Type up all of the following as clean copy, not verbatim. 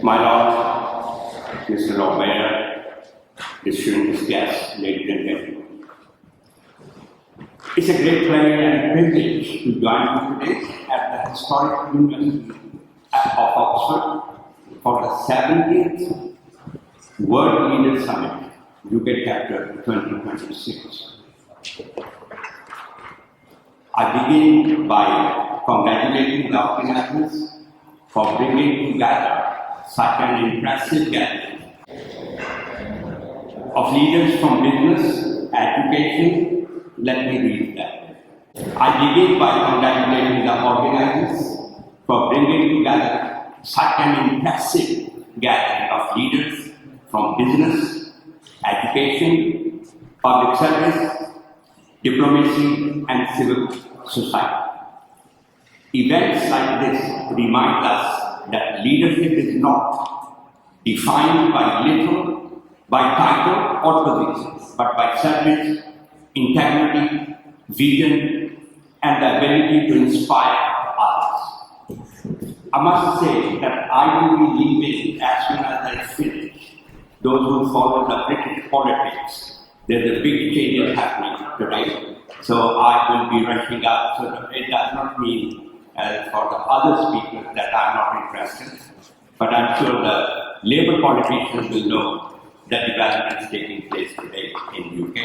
My Lord, Mr. Lord Mayor, distinguished guests, ladies and gentlemen. It's a great pleasure and privilege to join you today at the historic University of Oxford for the 70th World Leaders Summit, UK Chapter 2026. I begin by congratulating the organizers for bringing together such an impressive gathering of leaders from business, education. Let me read that. I begin by congratulating the organizers for bringing together such an impressive gathering of leaders from business, education, public service, diplomacy, and civil society. Events like this remind us that leadership is not defined by title or position, but by service, integrity, vision, and the ability to inspire others. I must say that I will be leaving as soon as I finish. Those who follow the British politics, there's a big change happening today. So I will be rushing out. So it does not mean for the other speakers that I'm not interested. But I'm sure the Labour politicians will know the developments taking place today in the UK.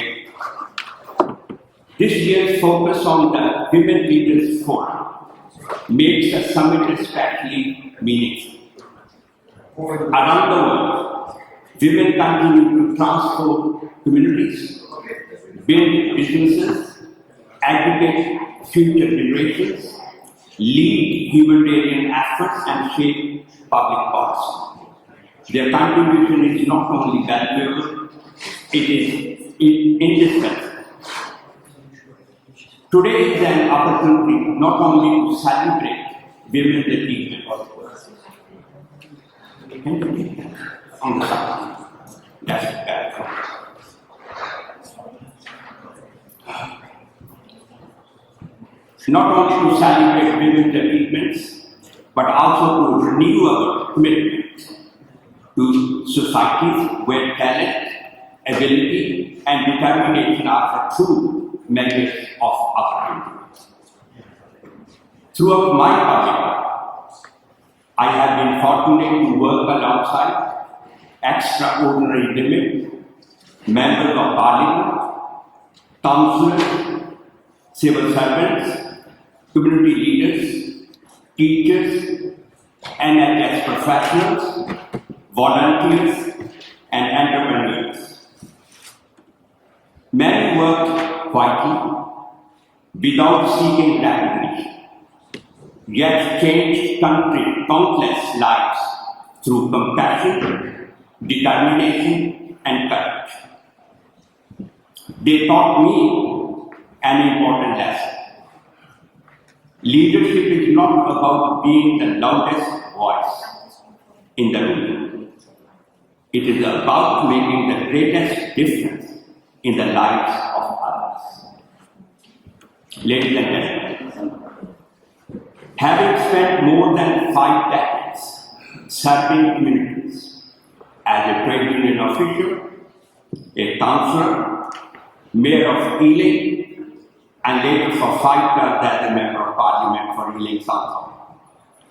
This year's focus on the Women Leaders Forum makes the summit especially meaningful. Around the world, women continue to transform communities, build businesses, educate future generations, lead humanitarian efforts, and shape public policy. Their contribution is not only valuable, it is indispensable. Today is an opportunity not only to celebrate women's achievement, on the side. That's bad. Not only to celebrate women's achievements, but also to renew our commitment to societies where talent, ability, and determination are the true measures of opportunity. Throughout my career, I have been fortunate to work alongside extraordinary women, members of parliament, councillors, civil servants, community leaders, teachers, NHS professionals, volunteers, and entrepreneurs. Many worked quietly, without seeking recognition, yet changed countless lives through compassion, determination, and courage. They taught me an important lesson. Leadership is not about being the loudest voice in the room. It is about making the greatest difference in the lives of others. Ladies and gentlemen, having spent more than 5 decades serving communities as a trade union official, a councillor, mayor of Ealing, and later for 5 terms as a member of parliament for Ealing South,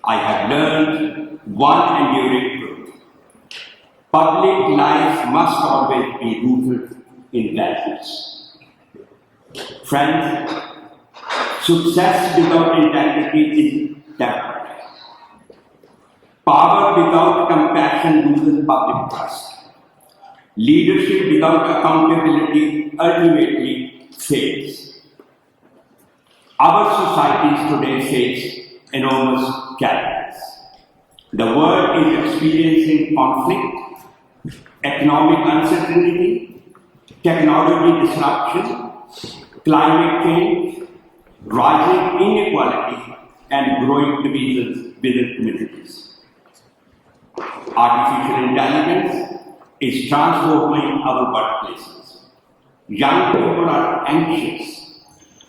I have learned one enduring truth. Public life must always be rooted in values. Friends, success without integrity is temporary. Power without compassion loses public trust. Leadership without accountability ultimately fails. Our societies today face enormous challenges. The world is experiencing conflict, economic uncertainty, technology disruption, climate change, rising inequality, and growing divisions within communities. Artificial intelligence is transforming our workplaces. Young people are anxious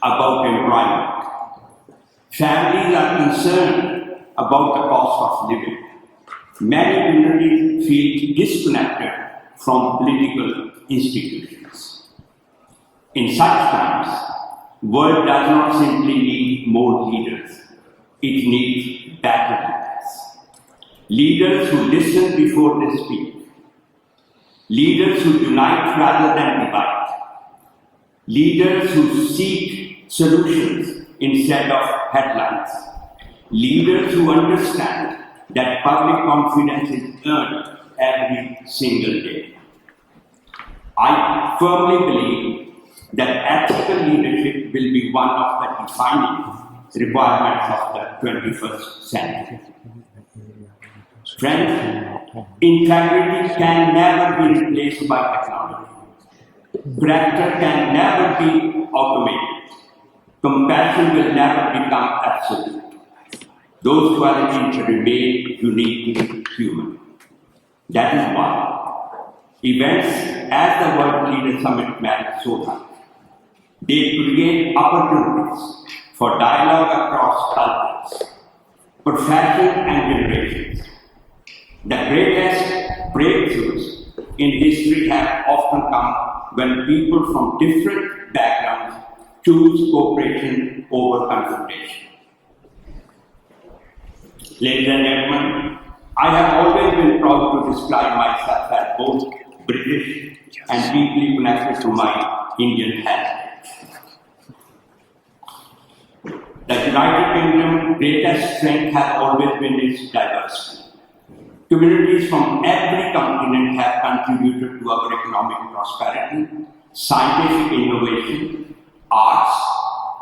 about employment. Families are concerned about the cost of living. Many communities feel disconnected from political institutions. In such times, the world does not simply need more leaders, it needs better leaders. Leaders who listen before they speak. Leaders who unite rather than divide. Leaders who seek solutions instead of headlines. Leaders who understand that public confidence is earned every single day. I firmly believe that ethical leadership will be one of the defining requirements of the 21st century. Friends, integrity can never be replaced by technology. Character can never be automated. Compassion will never become absolute. Those qualities remain uniquely human. That is why events as the World Leaders Summit matter so much. They create opportunities for dialogue across cultures, professions, and generations. The greatest breakthroughs in history have often come when people from different backgrounds choose cooperation over confrontation. Ladies and gentlemen, I have always been proud to describe myself as both British and deeply connected to my Indian heritage. The United Kingdom's greatest strength has always been its diversity. Communities from every continent have contributed to our economic prosperity, scientific innovation, arts,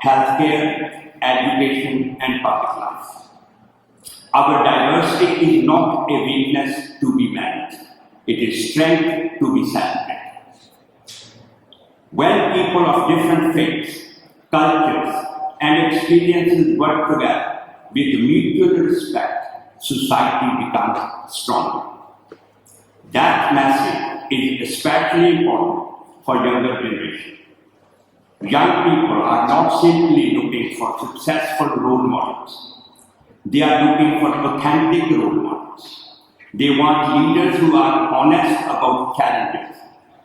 healthcare, education, and public life. Our diversity is not a weakness to be managed. It is strength to be celebrated. When people of different faiths, cultures, and experiences work together with mutual respect, society becomes stronger. That message is especially important for younger generations. Young people are not simply looking for successful role models. They are looking for authentic role models. They want leaders who are honest about challenges,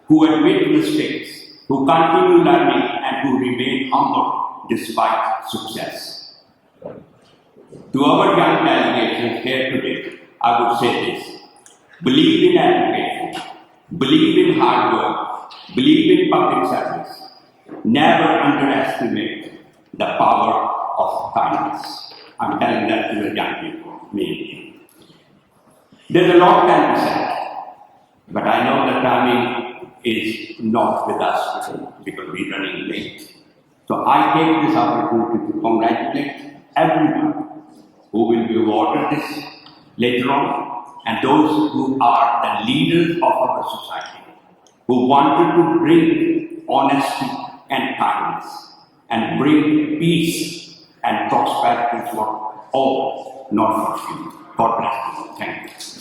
who admit mistakes, who continue learning, and who remain humble despite success. To our young delegations here today, I would say this: believe in education, believe in hard work, believe in public service. Never underestimate the power of kindness. I'm telling that to the young people, mainly. There's a lot can be said, but I know the timing is not with us because we're running late. So I take this opportunity to congratulate everyone who will be awarded this later on, and those who are the leaders of our society, who wanted to bring honesty and kindness, and bring peace and prosperity for all, not for few. God bless you. Thank you.